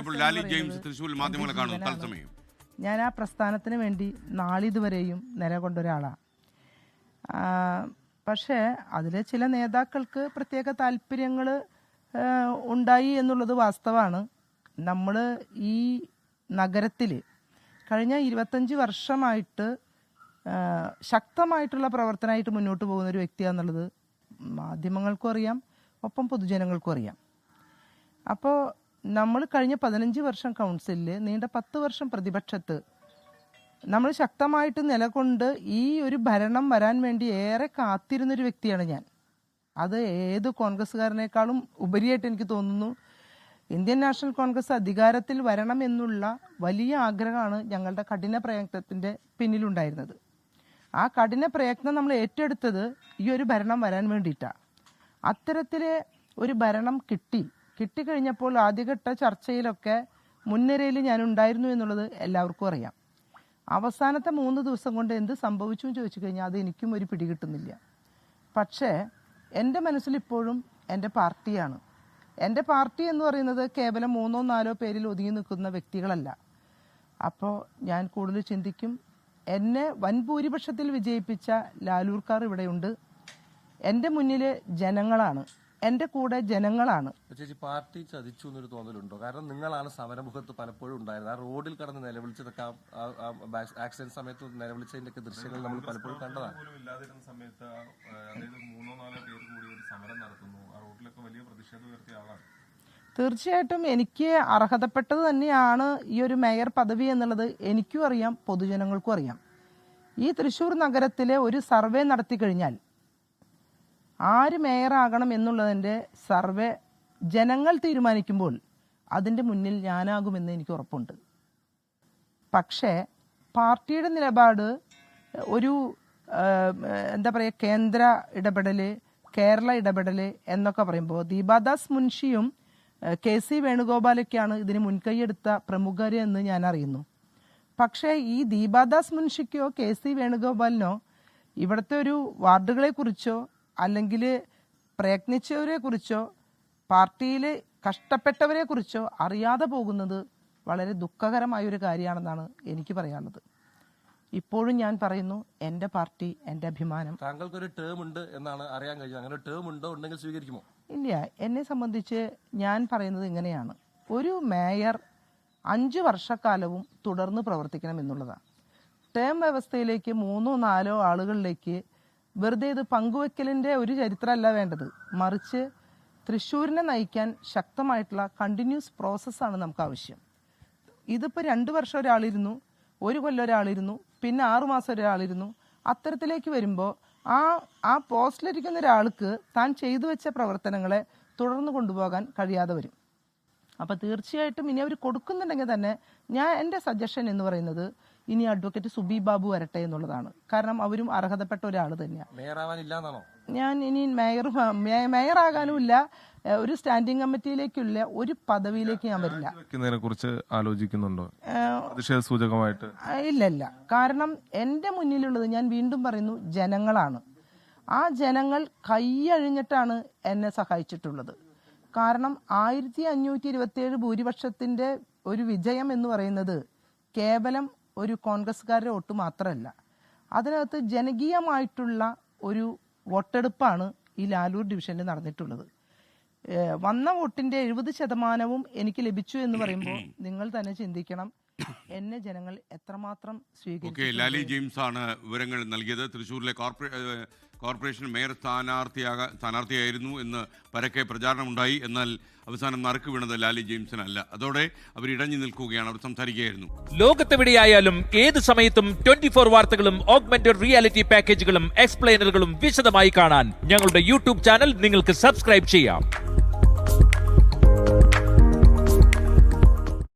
ഇപ്പോൾ ലാലി ജെയിംസ് തൃശ്ശൂരിൽ മാധ്യമങ്ങളെ കാണുന്നു തത്സമയം. ഞാൻ ആ പ്രസ്ഥാനത്തിന് വേണ്ടി നാളിതുവരെയും നിലകൊണ്ട ഒരാളാണ്. പക്ഷേ അതിലെ ചില നേതാക്കൾക്ക് പ്രത്യേക താല്പര്യങ്ങൾ ഉണ്ടായി എന്നുള്ളത് വാസ്തവമാണ്. നമ്മൾ ഈ നഗരത്തിൽ കഴിഞ്ഞ 25 വർഷമായിട്ട് ശക്തമായിട്ടുള്ള പ്രവർത്തനമായിട്ട് മുന്നോട്ട് പോകുന്ന ഒരു വ്യക്തിയാണെന്നുള്ളത് മാധ്യമങ്ങൾക്കും അറിയാം, ഒപ്പം പൊതുജനങ്ങൾക്കും അറിയാം. അപ്പോൾ നമ്മൾ കഴിഞ്ഞ 15 വർഷം കൗൺസിലിൽ, നീണ്ട 10 വർഷം പ്രതിപക്ഷത്ത് നമ്മൾ ശക്തമായിട്ട് നിലകൊണ്ട് ഈ ഒരു ഭരണം വരാൻ വേണ്ടി ഏറെ കാത്തിരുന്നൊരു വ്യക്തിയാണ് ഞാൻ. അത് ഏത് കോൺഗ്രസ്സുകാരനേക്കാളും ഉപരിയായിട്ട് എനിക്ക് തോന്നുന്നു ഇന്ത്യൻ നാഷണൽ കോൺഗ്രസ് അധികാരത്തിൽ വരണം എന്നുള്ള വലിയ ആഗ്രഹമാണ് ഞങ്ങളുടെ കഠിന പ്രയത്നത്തിൻ്റെ പിന്നിലുണ്ടായിരുന്നത്. ആ കഠിന പ്രയത്നം നമ്മൾ ഏറ്റെടുത്തത് ഈ ഒരു ഭരണം വരാൻ വേണ്ടിയിട്ടാണ്. അത്തരത്തിലെ ഒരു ഭരണം കിട്ടിക്കഴിഞ്ഞപ്പോൾ ആദ്യഘട്ട ചർച്ചയിലൊക്കെ മുൻനിരയിൽ ഞാൻ ഉണ്ടായിരുന്നു എന്നുള്ളത് എല്ലാവർക്കും അറിയാം. അവസാനത്തെ 3 ദിവസം കൊണ്ട് എന്ത് സംഭവിച്ചു എന്ന് ചോദിച്ചു കഴിഞ്ഞാൽ അത് എനിക്കും ഒരു പിടികിട്ടുന്നില്ല. പക്ഷേ എൻ്റെ മനസ്സിലിപ്പോഴും എൻ്റെ പാർട്ടിയാണ്. എൻ്റെ പാർട്ടി എന്ന് പറയുന്നത് കേവലം 3-4 പേരിൽ ഒതുങ്ങി നിൽക്കുന്ന വ്യക്തികളല്ല. അപ്പോൾ ഞാൻ കൂടുതൽ ചിന്തിക്കും, എന്നെ വൻഭൂരിപക്ഷത്തിൽ വിജയിപ്പിച്ച ലാലൂർക്കാർ ഇവിടെയുണ്ട്. എൻ്റെ മുന്നിൽ ജനങ്ങളാണ്, എൻ്റെ കൂടെ ജനങ്ങളാണ്. ചേച്ചി, പാർട്ടി ചതിച്ചു എന്നൊരു തോന്നലുണ്ടോ? കാരണം നിങ്ങളാണ് സമരമുഖത്ത് പലപ്പോഴും ഉണ്ടായിരുന്നത്. ആ റോഡിൽ കടന്ന് നിലവിളിച്ചതൊക്കെ ആക്സിഡന്റ് സമയത്ത് നിലവിളിച്ചതിന്റെ ഒക്കെ ദൃശ്യങ്ങൾ നമ്മൾ പലപ്പോഴും കണ്ടതാണ്. സമയത്ത് 3-4 പേര് കൂടി ഒരു സമരം നടത്തുന്നു, ആ റോഡിലൊക്കെ വലിയ പ്രതിഷേധം ഉയർത്തിയ ആളാണ്. തീർച്ചയായിട്ടും എനിക്ക് അർഹതപ്പെട്ടത് തന്നെയാണ് ഈ ഒരു മേയർ പദവി എന്നുള്ളത് എനിക്കും അറിയാം, പൊതുജനങ്ങൾക്കും അറിയാം. ഈ തൃശ്ശൂർ നഗരത്തിലെ ഒരു സർവേ നടത്തി കഴിഞ്ഞാൽ ആര് മേയറാകണം എന്നുള്ളതിൻ്റെ സർവേ ജനങ്ങൾ തീരുമാനിക്കുമ്പോൾ അതിൻ്റെ മുന്നിൽ ഞാനാകുമെന്ന് എനിക്ക് ഉറപ്പുണ്ട്. പക്ഷേ പാർട്ടിയുടെ നിലപാട് ഒരു എന്താ പറയുക, കേന്ദ്ര ഇടപെടൽ, കേരള ഇടപെടൽ എന്നൊക്കെ പറയുമ്പോൾ ദീപാദാസ് മുൻഷിയും KC വേണുഗോപാലൊക്കെയാണ് ഇതിന് മുൻകൈയെടുത്ത പ്രമുഖർ എന്ന് ഞാൻ അറിയുന്നു. പക്ഷേ ഈ ദീപാദാസ് മുൻഷിക്കോ KC വേണുഗോപാലിനോ ഇവിടുത്തെ ഒരു വാർഡുകളെ കുറിച്ചോ അല്ലെങ്കിൽ പ്രയത്നിച്ചവരെ കുറിച്ചോ പാർട്ടിയിൽ കഷ്ടപ്പെട്ടവരെ കുറിച്ചോ അറിയാതെ പോകുന്നത് വളരെ ദുഃഖകരമായൊരു കാര്യമാണെന്നാണ് എനിക്ക് പറയാനുള്ളത്. ഇപ്പോഴും ഞാൻ പറയുന്നു, എൻ്റെ പാർട്ടി എൻ്റെ അഭിമാനം. താങ്കൾക്കൊരു ടേം ഉണ്ട് എന്നാണ് അറിയാൻ കഴിഞ്ഞത്. അങ്ങനെ ടേം ഉണ്ടോ, ഉണ്ടെങ്കിൽ സ്വീകരിക്കുമോ? ഇല്ല, എന്നെ സംബന്ധിച്ച് ഞാൻ പറയുന്നത് ഇങ്ങനെയാണ്. ഒരു മേയർ 5 വർഷക്കാലവും തുടർന്ന് പ്രവർത്തിക്കണം എന്നുള്ളതാണ്. ടേം വ്യവസ്ഥയിലേക്ക് 3-4 ആളുകളിലേക്ക് വെറുതെ ഇത് പങ്കുവെക്കലിൻ്റെ ഒരു ചരിത്രമല്ല വേണ്ടത്. മറിച്ച് തൃശ്ശൂരിനെ നയിക്കാൻ ശക്തമായിട്ടുള്ള കണ്ടിന്യൂസ് പ്രോസസ്സാണ് നമുക്ക് ആവശ്യം. ഇതിപ്പോൾ 2 വർഷം ഒരാളിരുന്നു, 1 കൊല്ലം ഒരാളിരുന്നു, പിന്നെ 6 മാസം ഒരാളിരുന്നു. അത്തരത്തിലേക്ക് വരുമ്പോൾ ആ പോസ്റ്റിലിരിക്കുന്ന ഒരാൾക്ക് താൻ ചെയ്തു വെച്ച പ്രവർത്തനങ്ങളെ തുടർന്ന് കൊണ്ടുപോകാൻ കഴിയാതെ വരും. അപ്പോൾ തീർച്ചയായിട്ടും ഇനി അവർ കൊടുക്കുന്നുണ്ടെങ്കിൽ തന്നെ എൻ്റെ സജഷൻ എന്ന് പറയുന്നത് ഇനി അഡ്വക്കേറ്റ് സുബി ബാബു വരട്ടെ എന്നുള്ളതാണ്. കാരണം അവരും അർഹതപ്പെട്ട ഒരാൾ തന്നെയാണ്. ഞാൻ ഇനി മേയറാകാനും ഇല്ല, ഒരു സ്റ്റാൻഡിംഗ് കമ്മിറ്റിയിലേക്കുള്ള ഒരു പദവിയിലേക്ക് ഞാൻ വരില്ല. കുറിച്ച് ആലോചിക്കുന്നുണ്ടോ സൂചകമായിട്ട്? ഇല്ല. കാരണം എൻ്റെ മുന്നിലുള്ളത്, ഞാൻ വീണ്ടും പറയുന്നു, ജനങ്ങളാണ്. ആ ജനങ്ങൾ കൈയഴിഞ്ഞിട്ടാണ് എന്നെ സഹായിച്ചിട്ടുള്ളത്. കാരണം 1527 ഭൂരിപക്ഷത്തിൻ്റെ ഒരു വിജയം എന്ന് പറയുന്നത് കേവലം ഒരു കോൺഗ്രസ്സുകാരുടെ വോട്ട് മാത്രമല്ല. അതിനകത്ത് ജനകീയമായിട്ടുള്ള ഒരു വോട്ടെടുപ്പാണ് ഈ ലാലൂർ ഡിവിഷനിൽ നടന്നിട്ടുള്ളത്. വന്ന വോട്ടിൻ്റെ 70% എനിക്ക് ലഭിച്ചു എന്ന് പറയുമ്പോൾ നിങ്ങൾ തന്നെ ചിന്തിക്കണം എന്നെ ജനങ്ങൾ എത്രമാത്രം സ്വീകരിച്ചു. ലാലി ജെയിംസ് ആണ് വിവരങ്ങൾ നൽകിയത്. തൃശ്ശൂരിലെ കോർപ്പറേഷൻ മേയർ സ്ഥാനാർത്ഥിയായിരുന്നു എന്ന് പരക്കെ പ്രചാരണമുണ്ടായി. എന്നാൽ അവസാനം നറുക്ക് വീണത് ലാലി ജെയിംസിനല്ല. അതോടെ അവർ ഇടഞ്ഞു നിൽക്കുകയാണ്. അവർ സംസാരിക്കുകയായിരുന്നു. ലോകത്തെവിടെയായാലും ഏത് സമയത്തും 24 വാർത്തകളും ഓഗ്മെന്റഡ് റിയാലിറ്റി പാക്കേജുകളും എക്സ്പ്ലെയിനറുകളും വിശദമായി കാണാൻ ഞങ്ങളുടെ YouTube ചാനൽ നിങ്ങൾക്ക് സബ്സ്ക്രൈബ് ചെയ്യാം.